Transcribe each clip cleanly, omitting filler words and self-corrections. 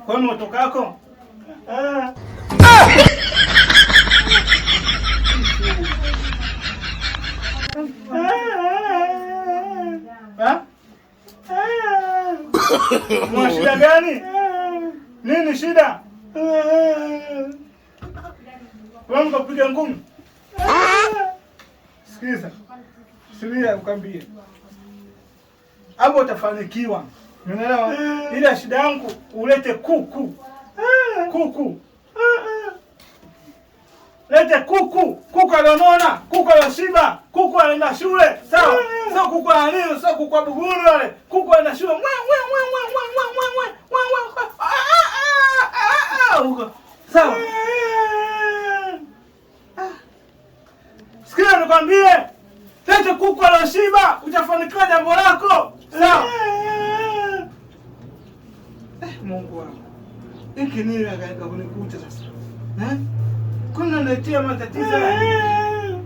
Kwani utokako? Una shida gani? Nini shida? Wewe mkapiga ngumi? Sikiza. Sikia nikwambie. Hapo utafanikiwa. Unaelewa? Ile shida yangu ulete kuku. Kuku. Lete kuku. Kuku alionona, kuku aloshiba, kuku anaenda shule. Sawa? Sio kuku alio, sio kuku buguru wale. Kuku anaenda shule. Sawa? Sikia nikwambie. Lete kuku aloshiba, utafanikiwa jambo lako. Sawa? Mungu wangu. Hiki nini akaenda kunikuta sasa? Kuna naletea matatizo.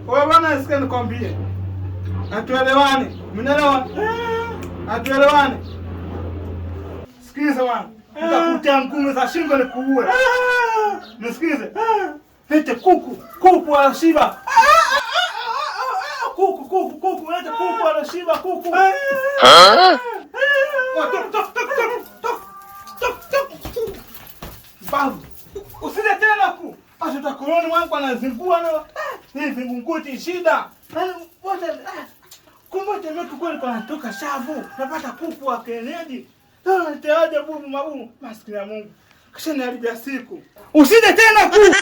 Wewe bwana sikia nikwambie. Hatuelewani. Mnaelewa? Hatuelewani. Sikiza bwana. Nitakutia ngumi za shingo nikuue. Nisikize. Lete kuku, kuku aloshiba. Kuku, lete kuku aloshiba, kuku. Babu, usije tena ku. Hata koroni wangu anazingua na hivi vingunguti shida. Wote kumbe temeke kweli kwa natoka shavu. Napata kuku wa kienyeji. Teaje bubu mabumu. Maskini ya Mungu. Kisha niharibia siku. Usije tena ku.